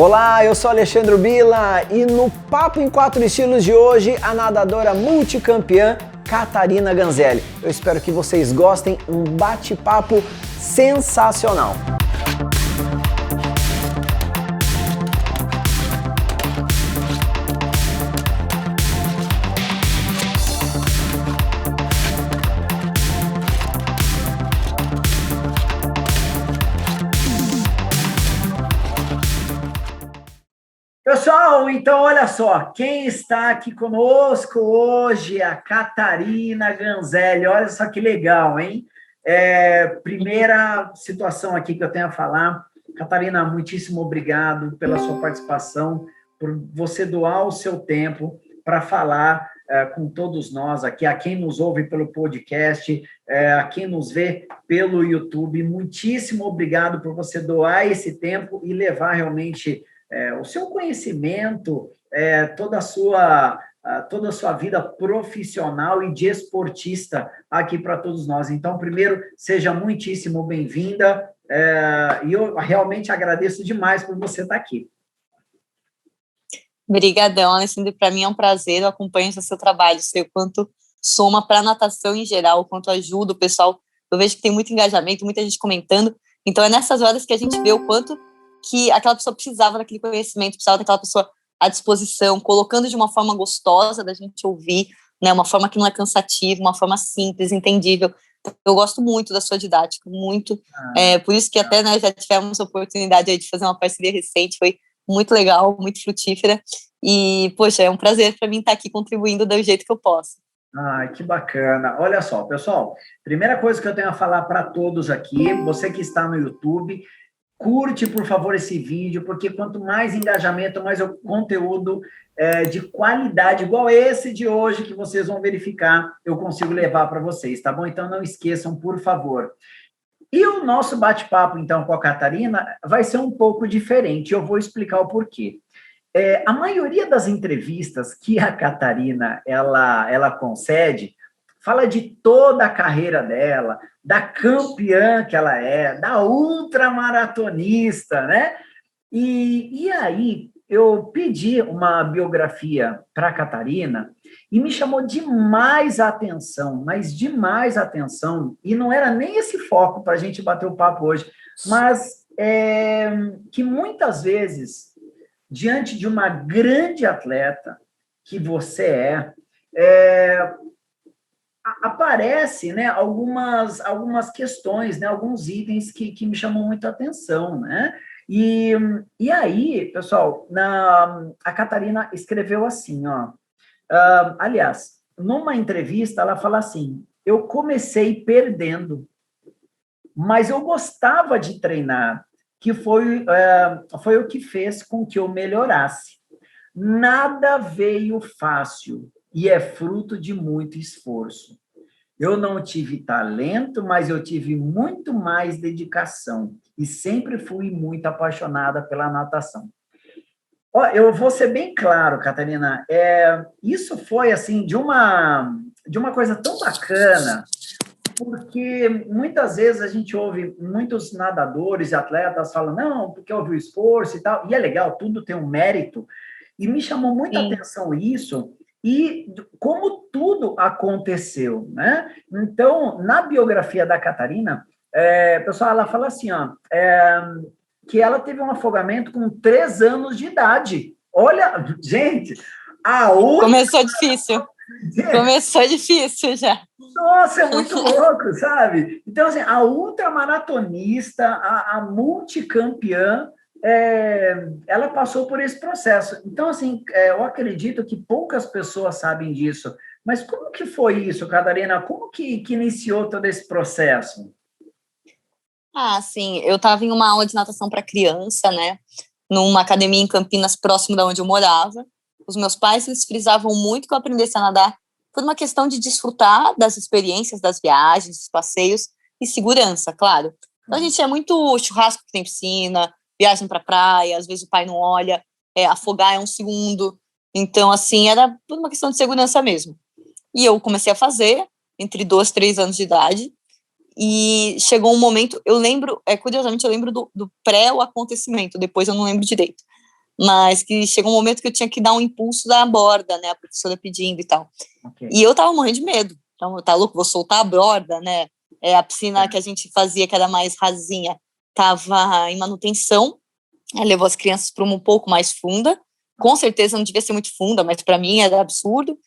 Olá, eu sou Alexandre Bila e no Papo em 4 Estilos de hoje, a nadadora multicampeã Catarina Ganzelli. Eu espero que vocês gostem, um bate-papo sensacional. Pessoal, então olha só, quem está aqui conosco hoje é a Catarina Ganzelli. Olha só que legal, hein? Primeira situação aqui que eu tenho a falar. Catarina, muitíssimo obrigado pela sua participação, por você doar o seu tempo para falar com todos nós aqui, a quem nos ouve pelo podcast, a quem nos vê pelo YouTube. Muitíssimo obrigado por você doar esse tempo e levar realmente o seu conhecimento, toda a sua vida profissional e de esportista aqui para todos nós. Então, primeiro, seja muitíssimo bem-vinda, e eu realmente agradeço demais por você estar aqui. Obrigadão, Alessandro. Para mim é um prazer, eu acompanho o seu trabalho, sei o quanto soma para a natação em geral, o quanto ajuda o pessoal. Eu vejo que tem muito engajamento, muita gente comentando, então é nessas horas que a gente vê o quanto que aquela pessoa precisava daquele conhecimento, precisava daquela pessoa à disposição, colocando de uma forma gostosa da gente ouvir, né, uma forma que não é cansativa, uma forma simples, entendível. Eu gosto muito da sua didática, muito. Por isso que até nós já tivemos a oportunidade aí de fazer uma parceria recente, foi muito legal, muito frutífera, e, poxa, é um prazer para mim estar aqui contribuindo do jeito que eu posso. Que bacana. Olha só, pessoal, primeira coisa que eu tenho a falar para todos aqui, você que está no YouTube, curte, por favor, esse vídeo, porque quanto mais engajamento, mais o conteúdo de qualidade, igual esse de hoje, que vocês vão verificar, eu consigo levar para vocês, tá bom? Então, não esqueçam, por favor. E o nosso bate-papo, então, com a Catarina, vai ser um pouco diferente, eu vou explicar o porquê. A maioria das entrevistas que a Catarina ela concede, fala de toda a carreira dela, da campeã que ela é, da ultramaratonista, né? E aí eu pedi uma biografia para a Catarina e me chamou demais a atenção, mas demais a atenção, e não era nem esse foco para a gente bater o papo hoje, mas que muitas vezes, diante de uma grande atleta que você aparece, né, algumas questões, né, alguns itens que me chamam muito a atenção, né? E aí, pessoal, a Catarina escreveu assim, ó. Aliás, numa entrevista, ela fala assim: eu comecei perdendo, mas eu gostava de treinar, que foi o que fez com que eu melhorasse. Nada veio fácil e é fruto de muito esforço. Eu não tive talento, mas eu tive muito mais dedicação e sempre fui muito apaixonada pela natação. Eu vou ser bem claro, Catarina, isso foi assim de uma coisa tão bacana, porque muitas vezes a gente ouve muitos nadadores e atletas falando, não, porque houve o esforço e tal, e é legal, tudo tem um mérito, e me chamou muita atenção isso, e como tudo aconteceu, né? Então, na biografia da Catarina, pessoal, ela fala assim, ó, que ela teve um afogamento com 3 anos de idade. Olha, gente, Começou difícil. Começou difícil já. Nossa, é muito louco, sabe? Então, assim, a ultramaratonista, a multicampeã, ela passou por esse processo. Então, assim, eu acredito que poucas pessoas sabem disso. Mas como que foi isso, Catarina? Como que iniciou todo esse processo? Sim, eu estava em uma aula de natação para criança, né? Numa academia em Campinas, próximo da onde eu morava. Os meus pais, eles frisavam muito que eu aprendesse a nadar por uma questão de desfrutar das experiências, das viagens, dos passeios e segurança, claro. Então, a gente é muito churrasco que tem piscina, viagem para praia, às vezes o pai não olha, afogar é um segundo. Então, assim, era por uma questão de segurança mesmo. E eu comecei a fazer entre 2 e 3 anos de idade, e chegou um momento, eu lembro, curiosamente, eu lembro do pré-acontecimento, depois eu não lembro direito. mas que chegou um momento que eu tinha que dar um impulso da borda, né, a professora pedindo e tal. Okay. E eu tava morrendo de medo. Então, tá louco, vou soltar a borda, né? A piscina que a gente fazia, que era mais rasinha, tava em manutenção, levou as crianças para uma um pouco mais funda. Com certeza não devia ser muito funda, mas para mim era absurdo.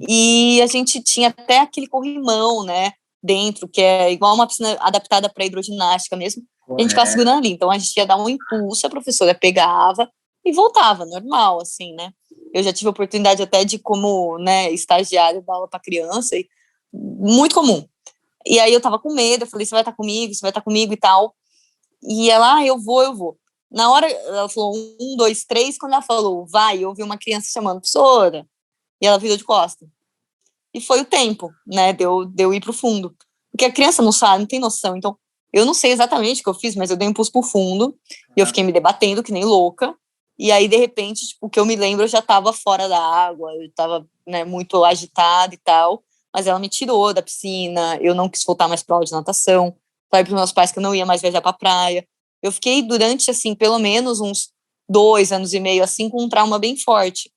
E a gente tinha até aquele corrimão, né, dentro, que é igual uma piscina adaptada para hidroginástica mesmo. A gente ficava segurando ali. Então, a gente ia dar um impulso, a professora pegava e voltava, normal, assim, né? Eu já tive a oportunidade até de, como, né, estagiária, dar aula para criança, e muito comum. E aí eu tava com medo, eu falei, você vai estar comigo e tal. E ela, eu vou. Na hora, ela falou 1, 2, 3, quando ela falou, vai, eu ouvi uma criança chamando, professora, e ela virou de costas. E foi o tempo, né, de eu ir pro fundo. Porque a criança não sabe, não tem noção. Então, eu não sei exatamente o que eu fiz, mas eu dei um impulso pro fundo, e eu fiquei me debatendo que nem louca. E aí, de repente, tipo, o que eu me lembro, eu já estava fora da água, eu estava, né, muito agitada e tal, mas ela me tirou da piscina, eu não quis voltar mais para aula de natação, falei para os meus pais que eu não ia mais viajar para a praia. Eu fiquei durante, assim, pelo menos uns 2 anos e meio, assim, com um trauma bem forte.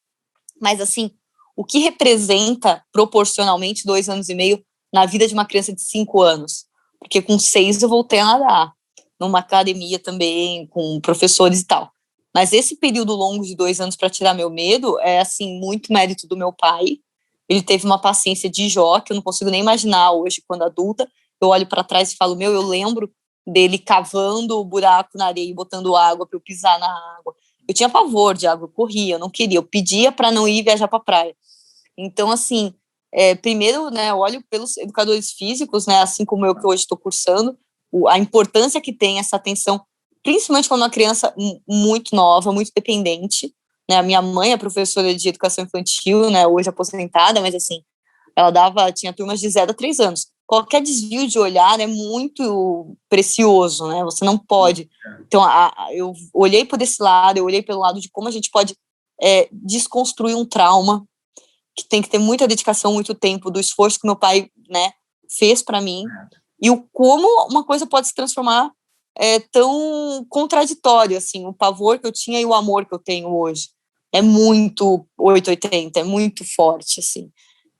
Mas, assim, o que representa proporcionalmente 2 anos e meio na vida de uma criança de 5 anos? Porque com 6 eu voltei a nadar, numa academia também, com professores e tal. Mas esse período longo de 2 anos para tirar meu medo é, assim, muito mérito do meu pai. Ele teve uma paciência de Jó, que eu não consigo nem imaginar hoje, quando adulta. Eu olho para trás e falo, eu lembro dele cavando o buraco na areia e botando água para eu pisar na água. Eu tinha pavor de água, eu corria, eu não queria, eu pedia para não ir viajar para a praia. Então, assim, primeiro, né, eu olho pelos educadores físicos, né, assim como eu que hoje estou cursando, a importância que tem essa atenção, principalmente quando uma criança muito nova, muito dependente, né, a minha mãe é professora de educação infantil, né, hoje aposentada, mas assim, ela tinha turmas de 0 a 3 anos. Qualquer desvio de olhar é muito precioso, né, você não pode. Então, eu olhei por esse lado, eu olhei pelo lado de como a gente pode desconstruir um trauma, que tem que ter muita dedicação, muito tempo, do esforço que meu pai, né, fez para mim, e o como uma coisa pode se transformar tão contraditório, assim, o pavor que eu tinha e o amor que eu tenho hoje. É muito 880, é muito forte, assim.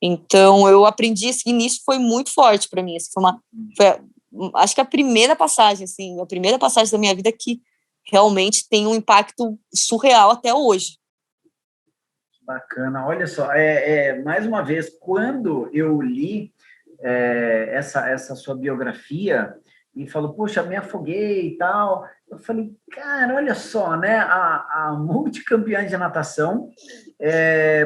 Então, eu aprendi, esse início foi muito forte para mim, assim, acho que a primeira passagem da minha vida que realmente tem um impacto surreal até hoje. Bacana, olha só, mais uma vez, quando eu li essa sua biografia e falou, poxa, me afoguei e tal, eu falei, cara, olha só, né, a multicampeã de natação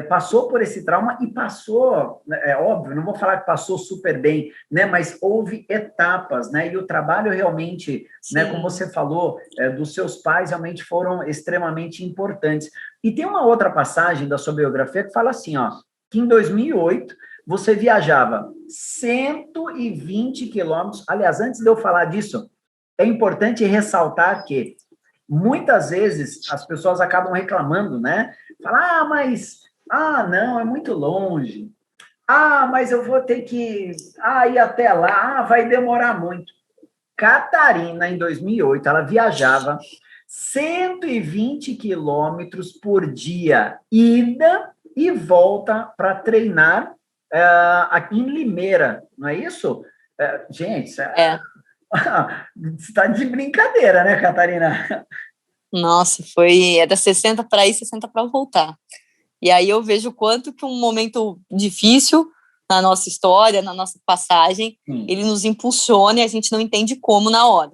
passou por esse trauma e passou, é óbvio, não vou falar que passou super bem, né, mas houve etapas, né, e o trabalho realmente, né, como você falou, dos seus pais realmente foram extremamente importantes. E tem uma outra passagem da sua biografia que fala assim, ó, que em 2008 você viajava 120 quilômetros. Aliás, antes de eu falar disso, é importante ressaltar que muitas vezes as pessoas acabam reclamando, né? Falar, não, é muito longe. Mas eu vou ter que ir até lá, vai demorar muito. Catarina, em 2008, ela viajava 120 quilômetros por dia, ida e volta para treinar aqui em Limeira, não é isso? Gente, você está de brincadeira, né, Catarina? Nossa, era 60 para ir, 60 para voltar. E aí eu vejo o quanto que um momento difícil na nossa história, na nossa passagem, ele nos impulsiona e a gente não entende como na hora.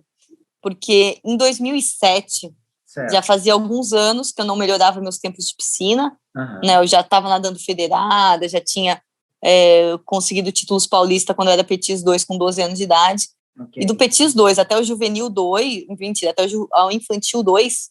Porque em 2007, já fazia alguns anos que eu não melhorava meus tempos de piscina, né? Eu já estava nadando federada, já tinha conseguido títulos paulista quando eu era Petis 2 com 12 anos de idade. Okay. E do Petis 2 até o Juvenil 2, mentira, até o Infantil 2,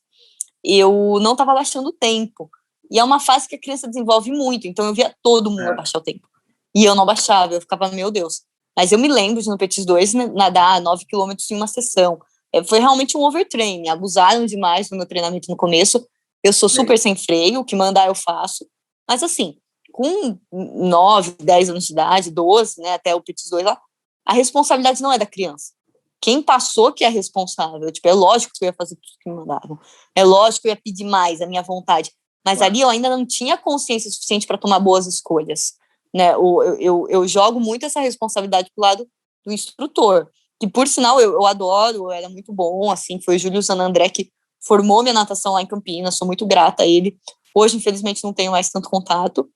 eu não estava baixando o tempo. E é uma fase que a criança desenvolve muito, então eu via todo mundo abaixar o tempo. E eu não baixava, eu ficava, meu Deus. Mas eu me lembro de no Petis 2 nadar 9 quilômetros em uma sessão. Foi realmente um overtraining, abusaram demais do meu treinamento no começo. Eu sou super sem freio, o que mandar eu faço. Mas assim, com 9, 10 anos de idade, 12, né, até o Petis 2 lá, a responsabilidade não é da criança. quem passou que é responsável. Tipo, é lógico que eu ia fazer tudo que me mandavam. É lógico que eu ia pedir mais, a minha vontade. Mas ali eu ainda não tinha consciência suficiente para tomar boas escolhas. Né? Eu jogo muito essa responsabilidade pro lado do instrutor, que por sinal eu adoro, era muito bom, assim, foi o Júlio Zanandré que formou minha natação lá em Campinas, sou muito grata a ele. Hoje, infelizmente, não tenho mais tanto contato,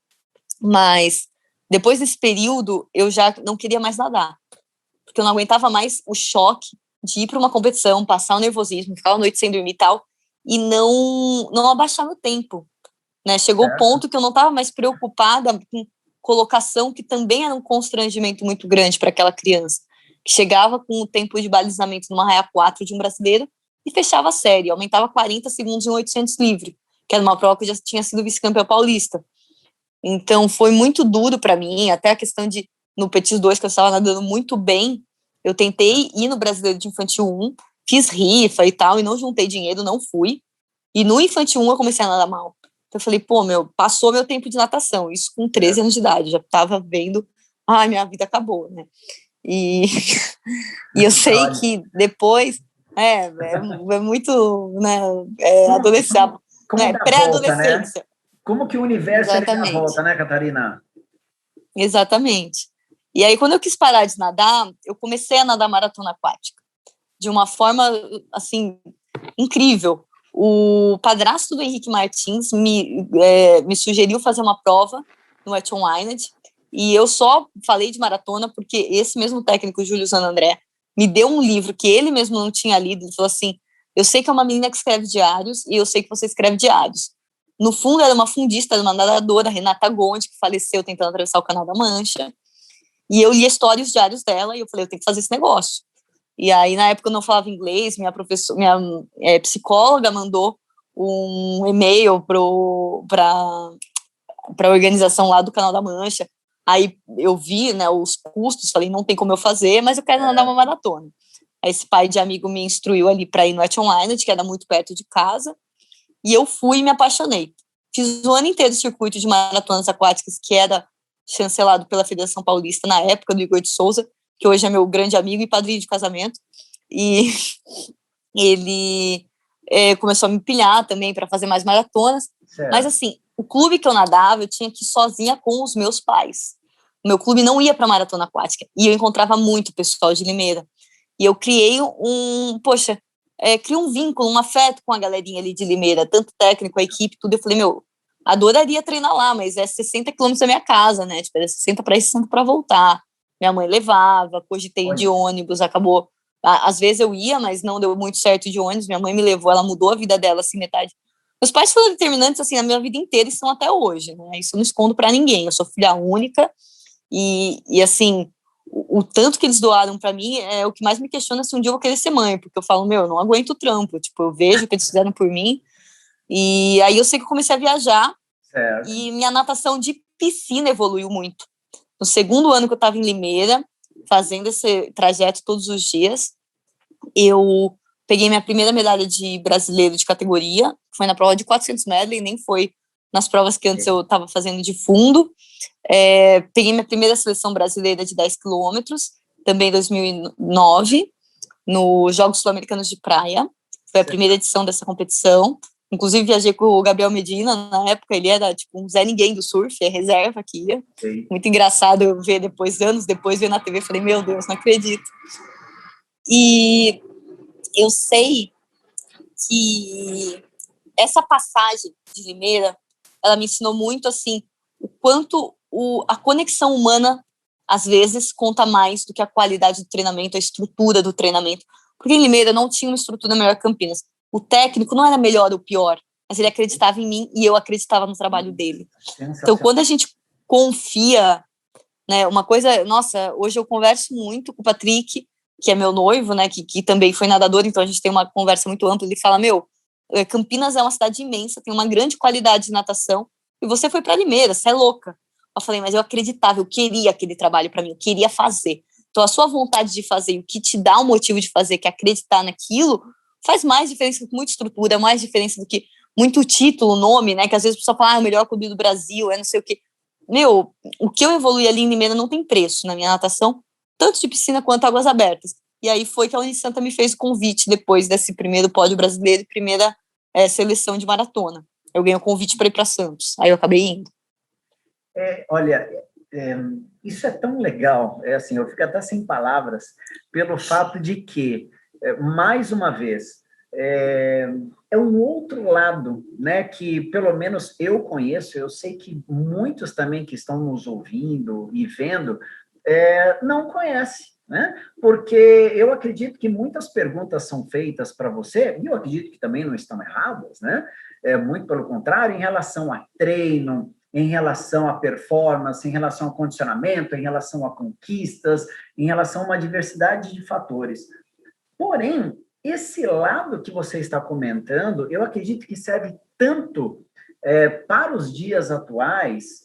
mas depois desse período, eu já não queria mais nadar, porque eu não aguentava mais o choque de ir para uma competição, passar o nervosismo, ficar a noite sem dormir e tal, e não abaixar no tempo, né? Chegou o ponto que eu não estava mais preocupada com colocação, que também era um constrangimento muito grande para aquela criança, que chegava com o tempo de balizamento numa raia 4 de um brasileiro e fechava a série, aumentava 40 segundos em 800 livre, que era uma prova que eu já tinha sido vice-campeã paulista. Então, foi muito duro para mim, até a questão de, no Petis 2, que eu estava nadando muito bem, eu tentei ir no Brasileiro de Infantil 1, fiz rifa e tal, e não juntei dinheiro, não fui. E no Infantil 1 eu comecei a nadar mal. Então, eu falei, pô, passou meu tempo de natação, isso com 13 anos de idade, já estava vendo, minha vida acabou, né? E, e eu sei que depois, é muito, né, adolescente, né, pré-adolescência. Como que o universo ele dá a volta, né, Catarina? Exatamente. E aí, quando eu quis parar de nadar, eu comecei a nadar maratona aquática de uma forma, assim, incrível. O padrasto do Henrique Martins me sugeriu fazer uma prova no Wet on Island, e eu só falei de maratona porque esse mesmo técnico, Júlio Zanandré, me deu um livro que ele mesmo não tinha lido. Ele falou assim, eu sei que é uma menina que escreve diários, e eu sei que você escreve diários. No fundo, era uma fundista, era uma nadadora, Renata Gondi, que faleceu tentando atravessar o Canal da Mancha. E eu li a história e os diários dela, e eu falei, eu tenho que fazer esse negócio. E aí, na época, eu não falava inglês, minha psicóloga mandou um e-mail para a organização lá do Canal da Mancha. Aí eu vi, né, os custos, falei, não tem como eu fazer, mas eu quero nadar uma maratona. Aí esse pai de amigo me instruiu ali para ir no Wet on Island, que era muito perto de casa, e eu fui e me apaixonei. Fiz o ano inteiro de circuito de maratonas aquáticas, que era chancelado pela Federação Paulista na época, do Igor de Souza, que hoje é meu grande amigo e padrinho de casamento. E ele começou a me pilhar também para fazer mais maratonas. Certo. Mas, assim, o clube que eu nadava, eu tinha que ir sozinha com os meus pais. O meu clube não ia para maratona aquática. E eu encontrava muito pessoal de Limeira. E eu criei criei um vínculo, um afeto com a galerinha ali de Limeira, tanto técnico, a equipe, tudo. Eu falei, adoraria treinar lá, mas é 60 quilômetros da minha casa, né? Tipo, era 60 para ir, 60 para voltar. Minha mãe levava, cogitei de ônibus, acabou. Às vezes eu ia, mas não deu muito certo de ônibus. Minha mãe me levou, ela mudou a vida dela, assim, metade. Meus pais foram determinantes, assim, na minha vida inteira e são até hoje, né? Isso eu não escondo para ninguém. Eu sou filha única e assim, o tanto que eles doaram para mim é o que mais me questiona se um dia eu vou querer ser mãe, porque eu falo, eu não aguento o trampo. Tipo, eu vejo o que eles fizeram por mim. E aí eu sei que eu comecei a viajar. Certo. E minha natação de piscina evoluiu muito. No segundo ano que eu estava em Limeira, fazendo esse trajeto todos os dias, eu peguei minha primeira medalha de brasileiro de categoria, foi na prova de 400 medley, nem foi nas provas que antes eu estava fazendo de fundo. Peguei minha primeira seleção brasileira de 10 quilômetros, também em 2009, nos Jogos Sul-Americanos de Praia. Foi a primeira edição dessa competição. Inclusive, viajei com o Gabriel Medina, na época ele era tipo um Zé Ninguém do surf, reserva aqui. Sim. Muito engraçado eu ver depois, anos depois, ver na TV, falei, meu Deus, não acredito. E eu sei que essa passagem de Limeira, ela me ensinou muito, assim, o quanto a conexão humana, às vezes, conta mais do que a qualidade do treinamento, a estrutura do treinamento. Porque em Limeira não tinha uma estrutura melhor que Campinas. O técnico não era melhor ou pior, mas ele acreditava em mim e eu acreditava no trabalho dele. Então, quando a gente confia, né, uma coisa... Nossa, hoje eu converso muito com o Patrick, que é meu noivo, né, que também foi nadador, então a gente tem uma conversa muito ampla. Ele fala, Campinas é uma cidade imensa, tem uma grande qualidade de natação, e você foi para Limeira, você é louca. Eu falei, mas eu acreditava, eu queria aquele trabalho para mim, eu queria fazer. Então, a sua vontade de fazer, o que te dá o motivo de fazer, que é acreditar naquilo, faz mais diferença do que muita estrutura, mais diferença do que muito título, nome, né? Que às vezes a pessoa fala, o melhor clube do Brasil, não sei o quê. O que eu evoluí ali em Limeira não tem preço na minha natação, tanto de piscina quanto águas abertas. e aí foi que a Unisanta me fez o convite depois desse primeiro pódio brasileiro e primeira seleção de maratona. Eu ganhei o convite para ir para Santos, aí eu acabei indo. Olha, isso é tão legal, assim, eu fico até sem palavras, pelo fato de que, mais uma vez, um outro lado, né, que pelo menos eu conheço, eu sei que muitos também que estão nos ouvindo e vendo, não conhecem, né? Porque eu acredito que muitas perguntas são feitas para você, e eu acredito que também não estão erradas, né? Muito pelo contrário, em relação a treino, em relação à performance, em relação ao condicionamento, em relação a conquistas, em relação a uma diversidade de fatores. Porém, esse lado que você está comentando, eu acredito que serve tanto para os dias atuais,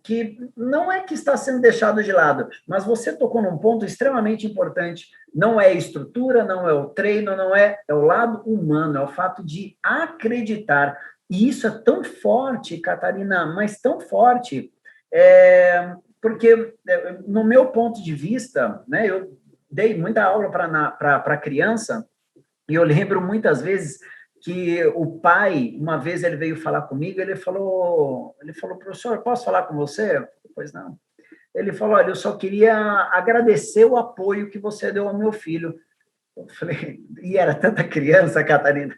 que não é que está sendo deixado de lado, mas você tocou num ponto extremamente importante. Não é estrutura, não é o treino, não é o lado humano, é o fato de acreditar. E isso é tão forte, Catarina, mas tão forte, porque, no meu ponto de vista, né, eu dei muita aula para criança, e eu lembro muitas vezes que o pai, uma vez ele veio falar comigo, ele falou, professor, posso falar com você? Pois não. Ele falou, olha, eu só queria agradecer o apoio que você deu ao meu filho. Eu falei, e era tanta criança, Catarina.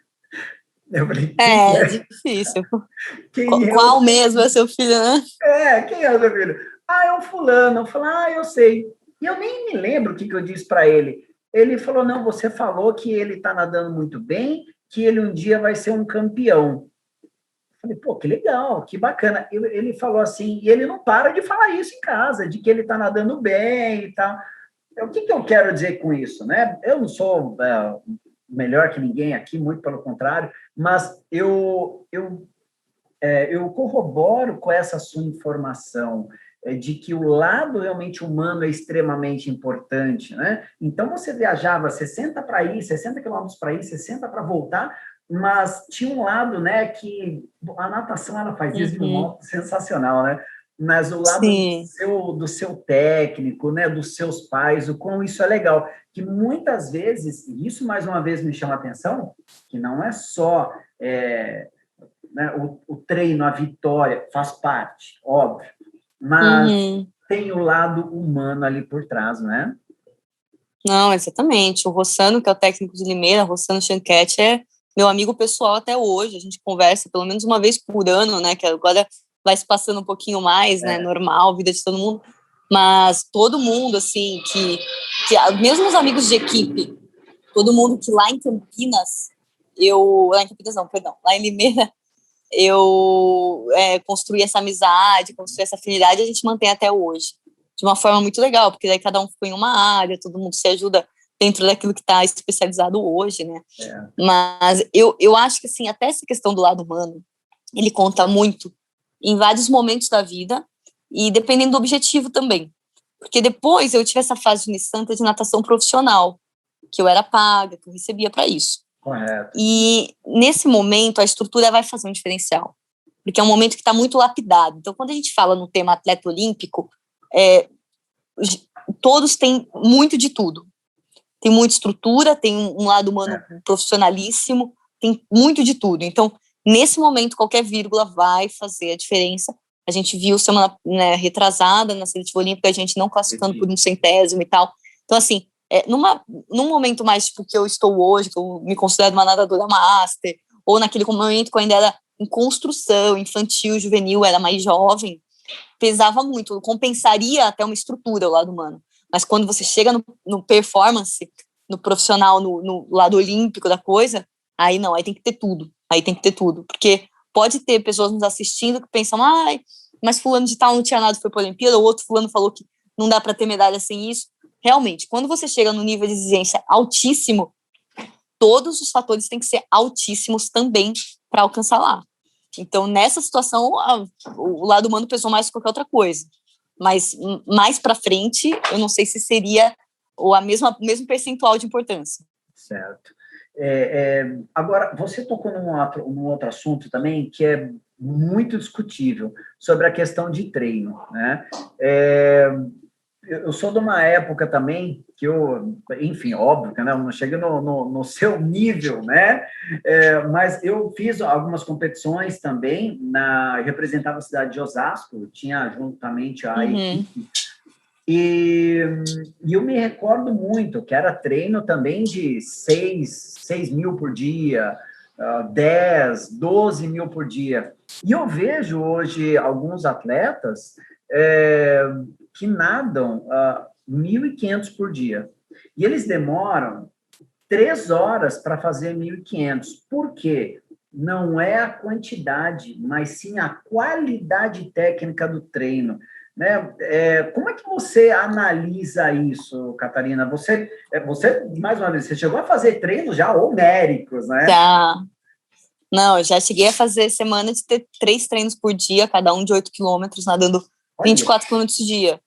Eu falei, É difícil. quem é Qual mesmo é seu filho, né? quem é o seu filho? Ah, é o fulano. Eu falei, eu sei. E eu nem me lembro o que eu disse para ele. Ele falou, não, você falou que ele está nadando muito bem, que ele um dia vai ser um campeão. Eu falei, pô, que legal, que bacana. Ele falou assim, e ele não para de falar isso em casa, de que ele está nadando bem e tal. O que eu quero dizer com isso, né? Eu não sou melhor que ninguém aqui, muito pelo contrário, mas eu corroboro com essa sua informação de que o lado realmente humano é extremamente importante, né? Então, você viajava 60 para ir, 60 quilômetros para ir, 60 para voltar, mas tinha um lado, né, que a natação, ela faz isso de um modo sensacional, né? Mas o lado do seu técnico, né, dos seus pais, o quão isso é legal, que muitas vezes, e isso mais uma vez me chama a atenção, que não é só né, o treino, a vitória, faz parte, óbvio, mas tem o lado humano ali por trás, né? Não, exatamente. O Rossano, que é o técnico de Limeira, Rossano Chanquete, é meu amigo pessoal até hoje. A gente conversa pelo menos uma vez por ano, né? Que agora vai se passando um pouquinho mais, né? Normal, vida de todo mundo. Mas todo mundo, assim, que mesmo os amigos de equipe, todo mundo que lá em Campinas, lá em Campinas não, perdão, lá em Limeira, eu construí essa amizade, construí essa afinidade, e a gente mantém até hoje. De uma forma muito legal, porque daí cada um ficou em uma área, todo mundo se ajuda dentro daquilo que está especializado hoje, né? Mas eu acho que, assim, até essa questão do lado humano, ele conta muito em vários momentos da vida e dependendo do objetivo também. Porque depois eu tive essa fase de Unisanta de natação profissional, que eu era paga, que eu recebia para isso. Correto. E nesse momento a estrutura vai fazer um diferencial, porque é um momento que está muito lapidado. Então, quando a gente fala no tema atleta olímpico, todos têm muito de tudo. Tem muita estrutura, tem um lado humano profissionalíssimo, tem muito de tudo. Então, nesse momento, qualquer vírgula vai fazer a diferença. A gente viu semana retrasada na seletiva olímpica, a gente não classificando por um centésimo e tal. Então, assim, num momento mais tipo que eu estou hoje, que eu me considero uma nadadora master, ou naquele momento que eu ainda era em construção, infantil, juvenil, era mais jovem, pesava muito, compensaria até uma estrutura o lado humano. Mas quando você chega no performance, no profissional, no lado olímpico da coisa, aí não, aí tem que ter tudo. Aí tem que ter tudo. Porque pode ter pessoas nos assistindo que pensam, mas fulano de tal não tinha nada, foi para a Olimpíada, ou outro fulano falou que não dá para ter medalha sem isso. Realmente, quando você chega no nível de exigência altíssimo, todos os fatores têm que ser altíssimos também para alcançar lá. Então, nessa situação, o lado humano pesou mais que qualquer outra coisa. Mas mais para frente, eu não sei se seria o mesmo percentual de importância. Certo. Agora, você tocou num outro assunto também que é muito discutível, sobre a questão de treino, né? eu sou de uma época também que eu, enfim, óbvio que, né, eu não cheguei no seu nível, né? Mas eu fiz algumas competições também, representava a cidade de Osasco, tinha juntamente a Uhum. equipe. E eu me recordo muito que era treino também de 6 mil por dia, 10, 12 mil por dia. E eu vejo hoje alguns atletas que nadam 1.500 por dia. E eles demoram 3 horas para fazer 1.500. Por quê? Não é a quantidade, mas sim a qualidade técnica do treino. Né? Como é que você analisa isso, Catarina? Você, mais uma vez, você chegou a fazer treinos já homéricos, né? Já. Não, eu já cheguei a fazer semana de ter 3 treinos por dia, cada um de 8 quilômetros, nadando 24 quilômetros por dia.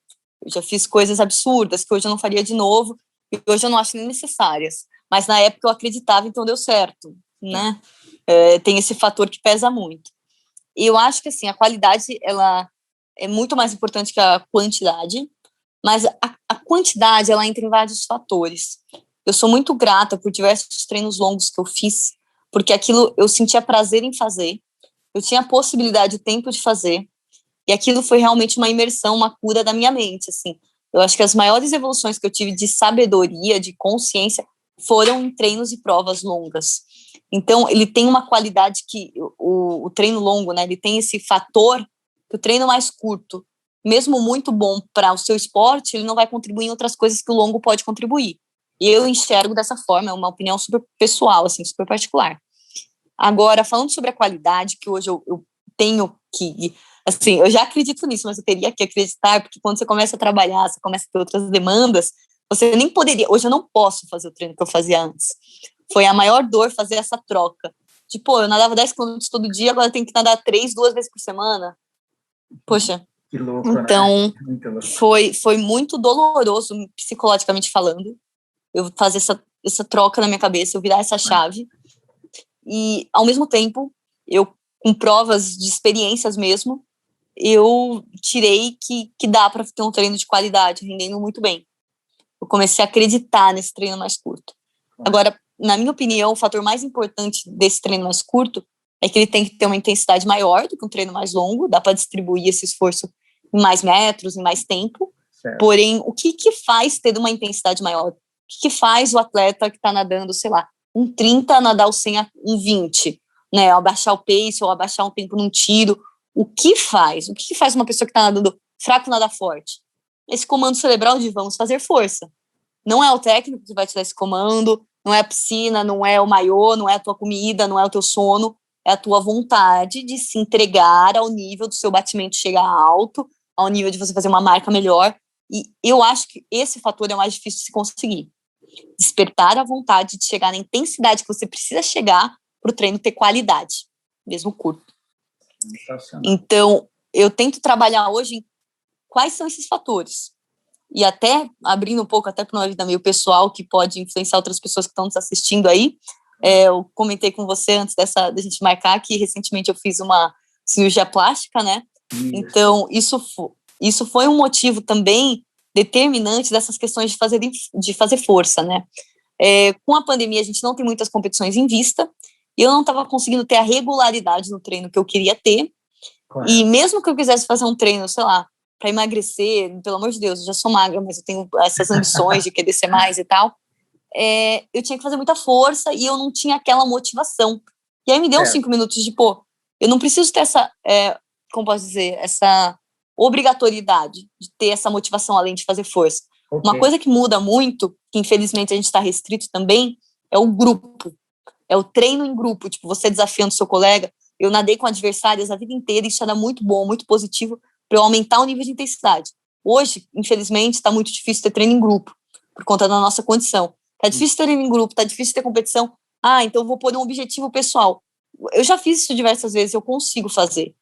Eu já fiz coisas absurdas que hoje eu não faria de novo e hoje eu não acho nem necessárias. Mas na época eu acreditava, então deu certo, né? Tem esse fator que pesa muito. E eu acho que, assim, a qualidade, ela é muito mais importante que a quantidade, mas a quantidade, ela entra em vários fatores. Eu sou muito grata por diversos treinos longos que eu fiz, porque aquilo eu sentia prazer em fazer, eu tinha a possibilidade, o tempo de fazer, e aquilo foi realmente uma imersão, uma cura da minha mente, assim. Eu acho que as maiores evoluções que eu tive de sabedoria, de consciência, foram em treinos e provas longas. Então, ele tem uma qualidade que o treino longo, né, ele tem esse fator que o treino mais curto, mesmo muito bom para o seu esporte, ele não vai contribuir em outras coisas que o longo pode contribuir. E eu enxergo dessa forma, é uma opinião super pessoal, assim, super particular. Agora, falando sobre a qualidade, que hoje eu tenho que, assim, eu já acredito nisso, mas eu teria que acreditar, porque quando você começa a trabalhar, você começa a ter outras demandas, você nem poderia, hoje eu não posso fazer o treino que eu fazia antes. Foi a maior dor fazer essa troca. Tipo, eu nadava 10 quilômetros todo dia, agora eu tenho que nadar 3, 2 vezes por semana. Poxa. Que louco, então, né? Muito louco. Foi muito doloroso, psicologicamente falando, eu fazer essa troca na minha cabeça, eu virar essa chave. E, ao mesmo tempo, eu, com provas de experiências mesmo, eu tirei que dá para ter um treino de qualidade, rendendo muito bem. Eu comecei a acreditar nesse treino mais curto. Agora, na minha opinião, o fator mais importante desse treino mais curto é que ele tem que ter uma intensidade maior do que um treino mais longo, dá para distribuir esse esforço em mais metros, em mais tempo. Certo. Porém, o que faz ter uma intensidade maior? O que faz o atleta que está nadando, sei lá, um 30 nadar o 100 a um 20, né? Abaixar o pace ou abaixar um tempo num tiro. O que faz? O que faz uma pessoa que está nadando fraco nadar forte? Esse comando cerebral de vamos fazer força. Não é o técnico que vai te dar esse comando, não é a piscina, não é o maiô, não é a tua comida, não é o teu sono, é a tua vontade de se entregar ao nível do seu batimento chegar alto, ao nível de você fazer uma marca melhor. E eu acho que esse fator é o mais difícil de se conseguir. Despertar a vontade de chegar na intensidade que você precisa chegar para o treino ter qualidade, mesmo curto. Então, eu tento trabalhar hoje em quais são esses fatores. E até, abrindo um pouco até para uma vida meio pessoal, que pode influenciar outras pessoas que estão nos assistindo aí, eu comentei com você antes da gente marcar que recentemente eu fiz uma cirurgia plástica, né? Então, isso foi um motivo também determinante dessas questões de fazer força, né? Com a pandemia, a gente não tem muitas competições em vista, e eu não estava conseguindo ter a regularidade no treino que eu queria ter, e mesmo que eu quisesse fazer um treino, sei lá, para emagrecer, pelo amor de Deus, eu já sou magra, mas eu tenho essas ambições de querer ser mais e tal, eu tinha que fazer muita força e eu não tinha aquela motivação. E aí me deu uns 5 minutos de, eu não preciso ter essa, como posso dizer, essa obrigatoriedade de ter essa motivação além de fazer força. Okay. Uma coisa que muda muito, que infelizmente a gente está restrito também, é o grupo, é o treino em grupo, tipo, você desafiando seu colega. Eu nadei com adversárias a vida inteira, isso era muito bom, muito positivo, para eu aumentar o nível de intensidade. Hoje, infelizmente, está muito difícil ter treino em grupo, por conta da nossa condição. Está difícil ter treino em grupo, está difícil ter competição. Então eu vou pôr um objetivo pessoal. Eu já fiz isso diversas vezes, eu consigo fazer.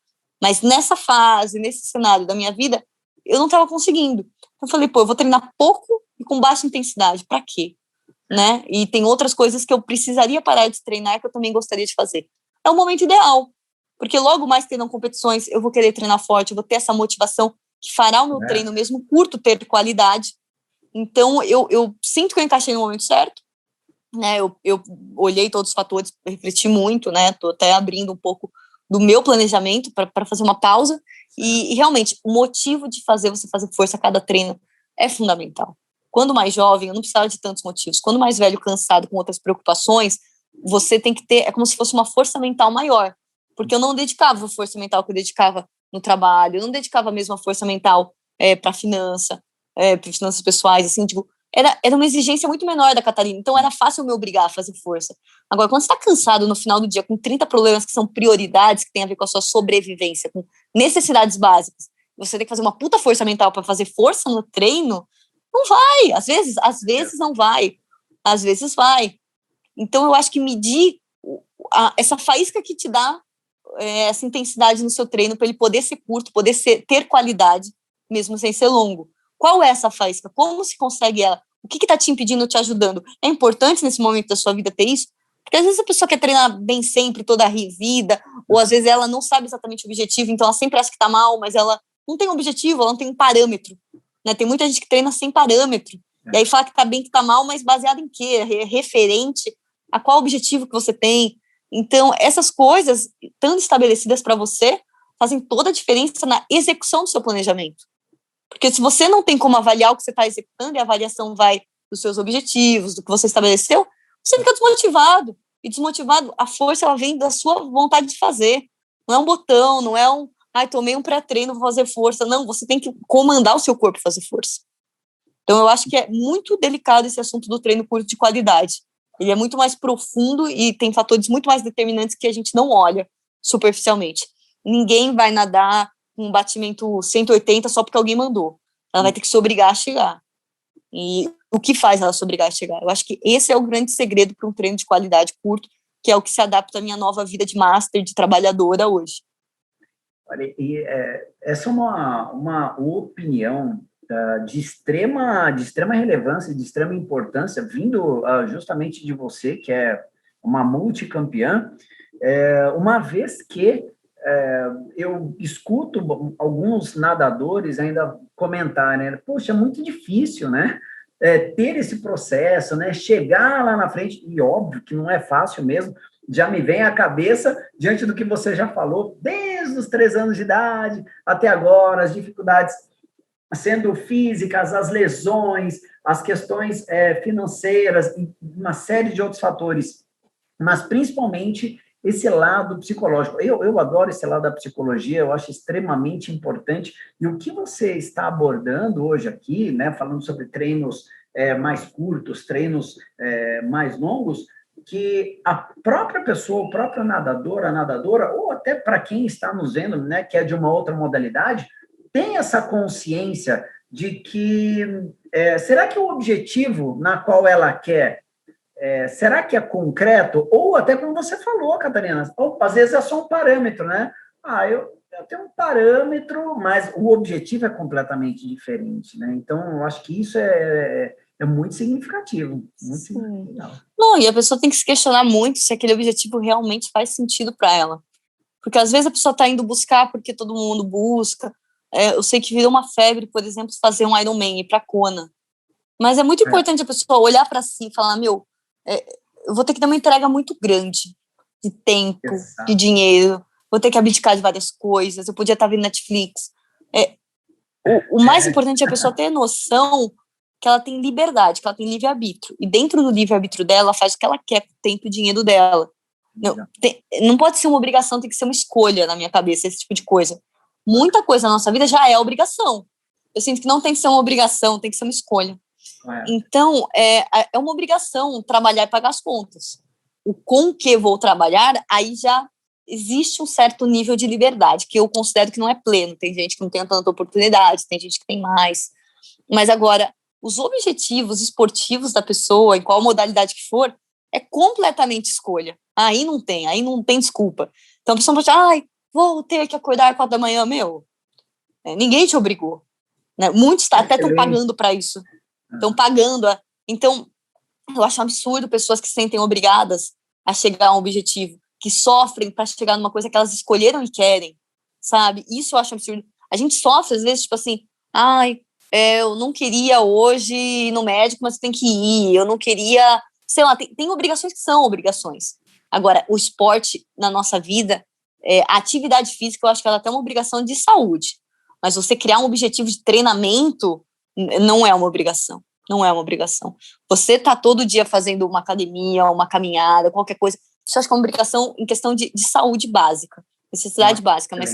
Mas nessa fase, nesse cenário da minha vida, eu não estava conseguindo. Eu falei, eu vou treinar pouco e com baixa intensidade. Para quê? Né? E tem outras coisas que eu precisaria parar de treinar que eu também gostaria de fazer. É o momento ideal. Porque logo mais tendo competições, eu vou querer treinar forte, eu vou ter essa motivação que fará o meu treino, mesmo curto, ter qualidade. Então, eu sinto que eu encaixei no momento certo, né? Eu olhei todos os fatores, refleti muito, né? Estou até abrindo um pouco do meu planejamento para fazer uma pausa. E realmente, o motivo de você fazer força a cada treino é fundamental. Quando mais jovem, eu não precisava de tantos motivos. Quando mais velho, cansado, com outras preocupações, você tem que ter, é como se fosse uma força mental maior. Porque eu não dedicava a força mental que eu dedicava no trabalho, eu não dedicava a mesma força mental para finanças pessoais, assim, tipo, era uma exigência muito menor da Catarina, então era fácil me obrigar a fazer força. Agora, quando você está cansado no final do dia, com 30 problemas que são prioridades, que tem a ver com a sua sobrevivência, com necessidades básicas, você tem que fazer uma puta força mental para fazer força no treino, não vai, às vezes não vai, às vezes vai. Então, eu acho que medir essa faísca que te dá essa intensidade no seu treino, para ele poder ser curto, ter qualidade, mesmo sem ser longo. Qual é essa faísca? Como se consegue ela? O que está te impedindo, te ajudando? É importante nesse momento da sua vida ter isso? Porque às vezes a pessoa quer treinar bem sempre, toda a vida, ou às vezes ela não sabe exatamente o objetivo, então ela sempre acha que está mal, mas ela não tem um objetivo, ela não tem um parâmetro. Né? Tem muita gente que treina sem parâmetro. E aí fala que está bem, que está mal, mas baseado em quê? Referente a qual objetivo que você tem. Então, essas coisas, estando estabelecidas para você, fazem toda a diferença na execução do seu planejamento. Porque se você não tem como avaliar o que você está executando, e a avaliação vai dos seus objetivos, do que você estabeleceu, você fica desmotivado. E desmotivado, a força ela vem da sua vontade de fazer. Não é um botão, não é tomei um pré-treino, vou fazer força. Não, você tem que comandar o seu corpo a fazer força. Então, eu acho que é muito delicado esse assunto do treino curto de qualidade. Ele é muito mais profundo e tem fatores muito mais determinantes que a gente não olha superficialmente. Ninguém vai nadar com um batimento 180 só porque alguém mandou. Ela vai ter que se obrigar a chegar. E o que faz ela se obrigar a chegar? Eu acho que esse é o grande segredo para um treino de qualidade curto, que é o que se adapta à minha nova vida de master, de trabalhadora hoje. Olha, essa é uma opinião de extrema relevância, de extrema importância, vindo justamente de você, que é uma multicampeã, uma vez que eu escuto alguns nadadores ainda comentarem, né? Poxa, é muito difícil, né? Ter esse processo, né? Chegar lá na frente, e óbvio que não é fácil mesmo, já me vem à cabeça, diante do que você já falou, desde os 3 anos de idade até agora, as dificuldades sendo físicas, as lesões, as questões financeiras, uma série de outros fatores, mas principalmente esse lado psicológico. Eu adoro esse lado da psicologia, eu acho extremamente importante, e o que você está abordando hoje aqui, né, falando sobre treinos mais curtos, treinos mais longos, que a própria pessoa, o próprio nadador, a nadadora, ou até para quem está nos vendo, né, que é de uma outra modalidade, tem essa consciência de que, será que o objetivo na qual ela quer, será que é concreto? Ou até como você falou, Catarina, às vezes é só um parâmetro, né? Eu tenho um parâmetro, mas o objetivo é completamente diferente, né? Então, eu acho que isso é muito significativo. Muito significativo. Não, e a pessoa tem que se questionar muito se aquele objetivo realmente faz sentido para ela. Porque às vezes a pessoa está indo buscar porque todo mundo busca. Eu sei que virou uma febre, por exemplo, fazer um Ironman, ir para Kona. Mas é muito importante a pessoa olhar para si e falar, eu vou ter que dar uma entrega muito grande de tempo, de dinheiro, vou ter que abdicar de várias coisas, eu podia estar vendo Netflix. O mais importante é a pessoa ter noção que ela tem liberdade, que ela tem livre-arbítrio. E dentro do livre-arbítrio dela, ela faz o que ela quer com o tempo e o dinheiro dela. Não pode ser uma obrigação, tem que ser uma escolha na minha cabeça, esse tipo de coisa. Muita coisa na nossa vida já é obrigação. Eu sinto que não tem que ser uma obrigação, tem que ser uma escolha. Então, é uma obrigação trabalhar e pagar as contas. O com que vou trabalhar, aí já existe um certo nível de liberdade, que eu considero que não é pleno. Tem gente que não tem tanta oportunidade, tem gente que tem mais. Mas agora, os objetivos esportivos da pessoa, em qual modalidade que for, é completamente escolha. Aí não tem desculpa. Então a pessoa pode dizer, vou ter que acordar às 4 da manhã, ninguém te obrigou. Né? Muitos até estão pagando para isso. Estão pagando. Então, eu acho um absurdo pessoas que se sentem obrigadas a chegar a um objetivo, que sofrem para chegar numa coisa que elas escolheram e querem, sabe? Isso eu acho um absurdo. A gente sofre, às vezes, tipo assim, ai, eu não queria hoje ir no médico, mas tem que ir, eu não queria, sei lá, tem obrigações que são obrigações. Agora, o esporte na nossa vida, a atividade física, eu acho que ela tem uma obrigação de saúde, mas você criar um objetivo de treinamento não é uma obrigação, não é uma obrigação. Você tá todo dia fazendo uma academia, uma caminhada, qualquer coisa, isso eu acho que é uma obrigação em questão de saúde básica, necessidade básica, mas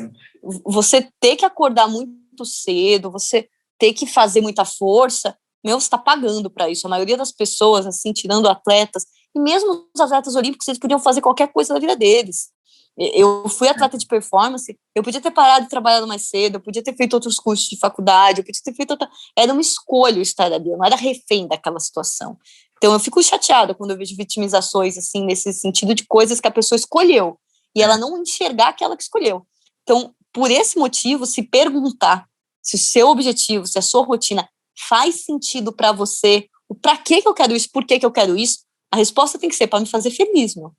você ter que acordar muito cedo, você ter que fazer muita força, você está pagando para isso. A maioria das pessoas, assim, tirando atletas, e mesmo os atletas olímpicos, eles podiam fazer qualquer coisa na vida deles. Eu fui atleta de performance, eu podia ter parado de trabalhar mais cedo, eu podia ter feito outros cursos de faculdade, eu podia ter feito outra... Era uma escolha estar ali, eu não era refém daquela situação. Então eu fico chateada quando eu vejo vitimizações, assim, nesse sentido de coisas que a pessoa escolheu, e ela não enxergar aquela que escolheu. Então, por esse motivo, se perguntar se o seu objetivo, se a sua rotina faz sentido para você, o para que eu quero isso, por que eu quero isso, a resposta tem que ser para me fazer feliz, meu.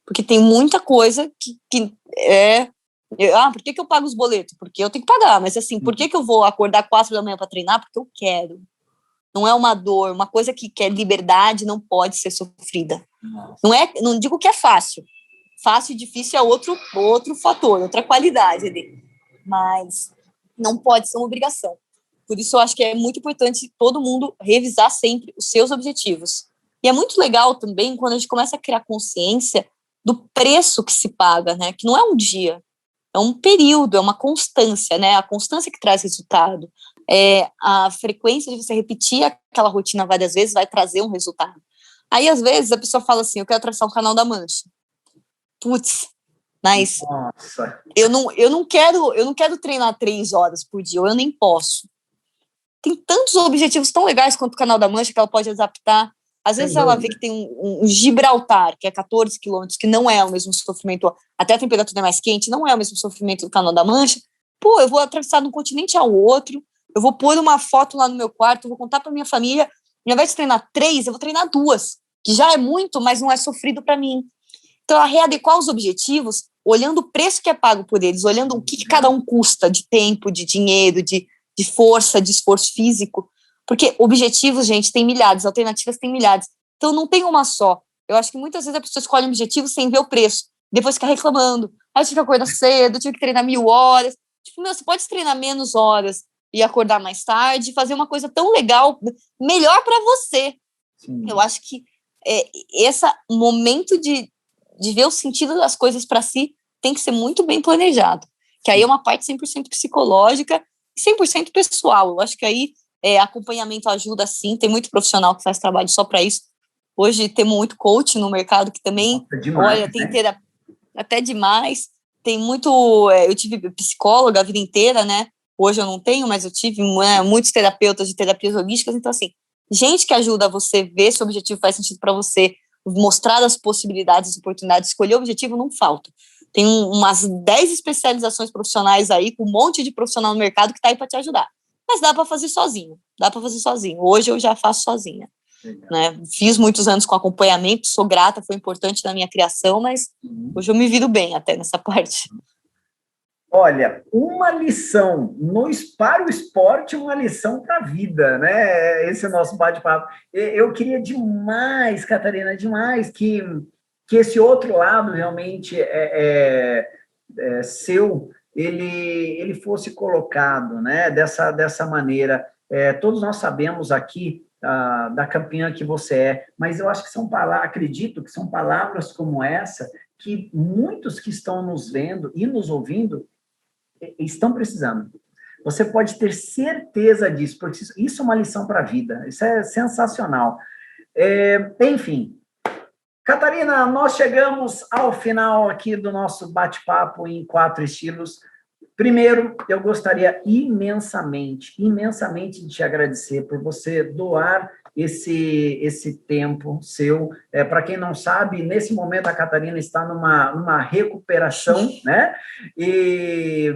Porque tem muita coisa que é... por que eu pago os boletos? Porque eu tenho que pagar, mas assim, por que eu vou acordar 4 da manhã para treinar? Porque eu quero. Não é uma dor, uma coisa que é liberdade não pode ser sofrida. Não digo que é fácil. Fácil e difícil é outro fator, outra qualidade ali. Mas não pode ser uma obrigação. Por isso eu acho que é muito importante todo mundo revisar sempre os seus objetivos. E é muito legal também quando a gente começa a criar consciência do preço que se paga, né? Que não é um dia, é um período, é uma constância, né? A constância que traz resultado. A frequência de você repetir aquela rotina várias vezes vai trazer um resultado. Aí, às vezes, a pessoa fala assim, eu quero atravessar o Canal da Mancha. Putz, mas eu não quero treinar 3 horas por dia, eu nem posso. Tem tantos objetivos tão legais quanto o Canal da Mancha que ela pode adaptar. Às vezes ela vê que tem um Gibraltar, que é 14 quilômetros, que não é o mesmo sofrimento, até a temperatura é mais quente, não é o mesmo sofrimento do Canal da Mancha. Pô, eu vou atravessar de um continente ao outro, eu vou pôr uma foto lá no meu quarto, eu vou contar para minha família, ao invés de treinar 3, eu vou treinar 2, que já é muito, mas não é sofrido para mim. Então, readequar os objetivos, olhando o preço que é pago por eles, olhando o que cada um custa de tempo, de dinheiro, de força, de esforço físico, porque objetivos, gente, tem milhares, alternativas tem milhares. Então, não tem uma só. Eu acho que muitas vezes a pessoa escolhe um objetivo sem ver o preço, depois fica reclamando. Eu tive que acordar cedo, eu tive que treinar 1000 horas. Tipo, você pode treinar menos horas e acordar mais tarde, fazer uma coisa tão legal, melhor para você. Sim. Eu acho que esse momento de ver o sentido das coisas para si tem que ser muito bem planejado. Que aí é uma parte 100% psicológica e 100% pessoal. Eu acho que aí acompanhamento ajuda, sim. Tem muito profissional que faz trabalho só para isso. Hoje temos muito coach no mercado que também, demais, tem terapia, até demais. Tem muito... eu tive psicóloga a vida inteira, né? Hoje eu não tenho, mas eu tive muitos terapeutas de terapias holísticas. Então, assim, gente que ajuda você ver se o objetivo faz sentido para você, mostrar as possibilidades, as oportunidades, escolher o objetivo, não falta. Tem umas 10 especializações profissionais aí, com um monte de profissional no mercado que está aí para te ajudar. Mas dá para fazer sozinho, Hoje eu já faço sozinha. Né? Fiz muitos anos com acompanhamento, sou grata, foi importante na minha criação, mas hoje eu me viro bem até nessa parte. Olha, uma lição para o esporte, uma lição para a vida, né? Esse é o nosso bate-papo. Eu queria demais, Catarina, demais, que esse outro lado realmente seu, ele fosse colocado, né? Dessa maneira. Todos nós sabemos aqui da campeã que você é, mas eu acho que acredito que são palavras como essa que muitos que estão nos vendo e nos ouvindo estão precisando. Você pode ter certeza disso, porque isso é uma lição para a vida. Isso é sensacional. Enfim, Catarina, nós chegamos ao final aqui do nosso bate-papo em 4 estilos. Primeiro, eu gostaria imensamente de te agradecer por você doar esse tempo seu. Para quem não sabe, nesse momento a Catarina está numa recuperação, né? E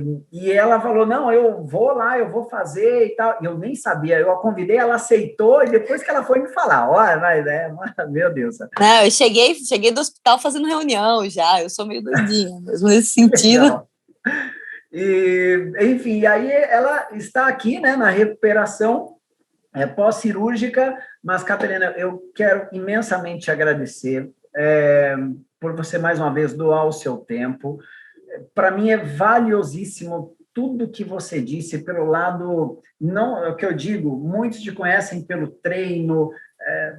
ela falou, não, eu vou lá, eu vou fazer e tal. Eu nem sabia, eu a convidei, ela aceitou, e depois que ela foi me falar, meu Deus. Não, eu cheguei do hospital fazendo reunião já, eu sou meio doidinha, mesmo nesse sentido. Legal. Enfim, aí ela está aqui, né, na recuperação pós-cirúrgica, mas, Catarina, eu quero imensamente te agradecer por você, mais uma vez, doar o seu tempo. Para mim é valiosíssimo tudo que você disse pelo lado, não é o que eu digo, muitos te conhecem pelo treino,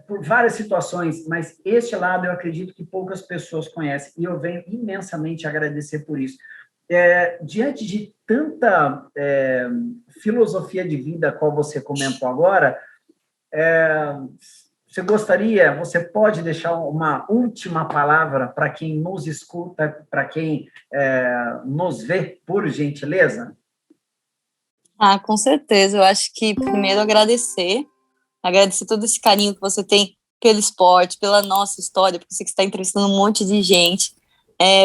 por várias situações, mas este lado eu acredito que poucas pessoas conhecem, e eu venho imensamente agradecer por isso. Diante de tanta filosofia de vida, qual você comentou agora, você pode deixar uma última palavra para quem nos escuta, para quem nos vê, por gentileza? Com certeza. Eu acho que primeiro agradecer todo esse carinho que você tem pelo esporte, pela nossa história, porque você que está entrevistando um monte de gente,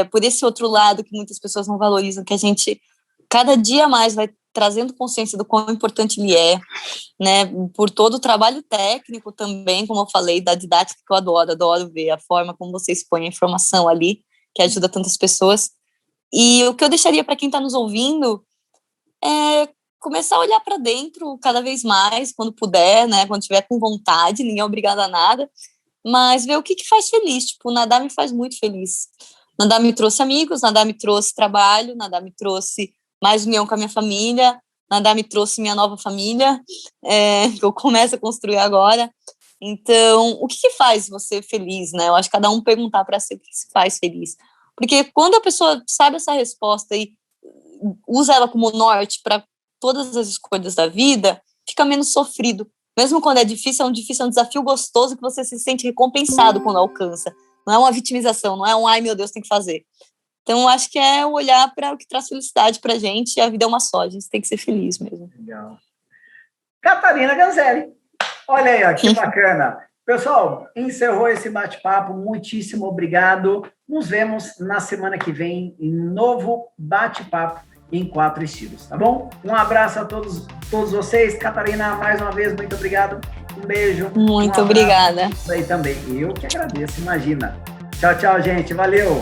por esse outro lado que muitas pessoas não valorizam, que a gente cada dia mais vai trazendo consciência do quão importante ele é, né, por todo o trabalho técnico também, como eu falei, da didática que eu adoro ver, a forma como você expõe a informação ali, que ajuda tantas pessoas. E o que eu deixaria para quem está nos ouvindo é começar a olhar para dentro cada vez mais, quando puder, né, quando tiver com vontade, ninguém é obrigado a nada, mas ver o que faz feliz. Tipo, nadar me faz muito feliz. Nadar me trouxe amigos, nadar me trouxe trabalho, nadar me trouxe mais união com a minha família, nadar me trouxe minha nova família, que eu começo a construir agora. Então, o que faz você feliz, né? Eu acho que cada um perguntar para si o que se faz feliz. Porque quando a pessoa sabe essa resposta e usa ela como norte para todas as escolhas da vida, fica menos sofrido. Mesmo quando é difícil, é um desafio gostoso que você se sente recompensado quando alcança. Não é uma vitimização, não é um ai meu Deus, tem que fazer. Então, acho que é olhar para o que traz felicidade para a gente, e a vida é uma só, a gente tem que ser feliz mesmo. Legal. Catarina Ganzelli, olha aí, ó, que bacana. Pessoal, encerrou esse bate-papo, muitíssimo obrigado. Nos vemos na semana que vem em novo bate-papo em 4 estilos, tá bom? Um abraço a todos vocês. Catarina, mais uma vez, muito obrigado. Um beijo. Muito obrigada. Isso aí também. Eu que agradeço, imagina. Tchau, tchau, gente. Valeu.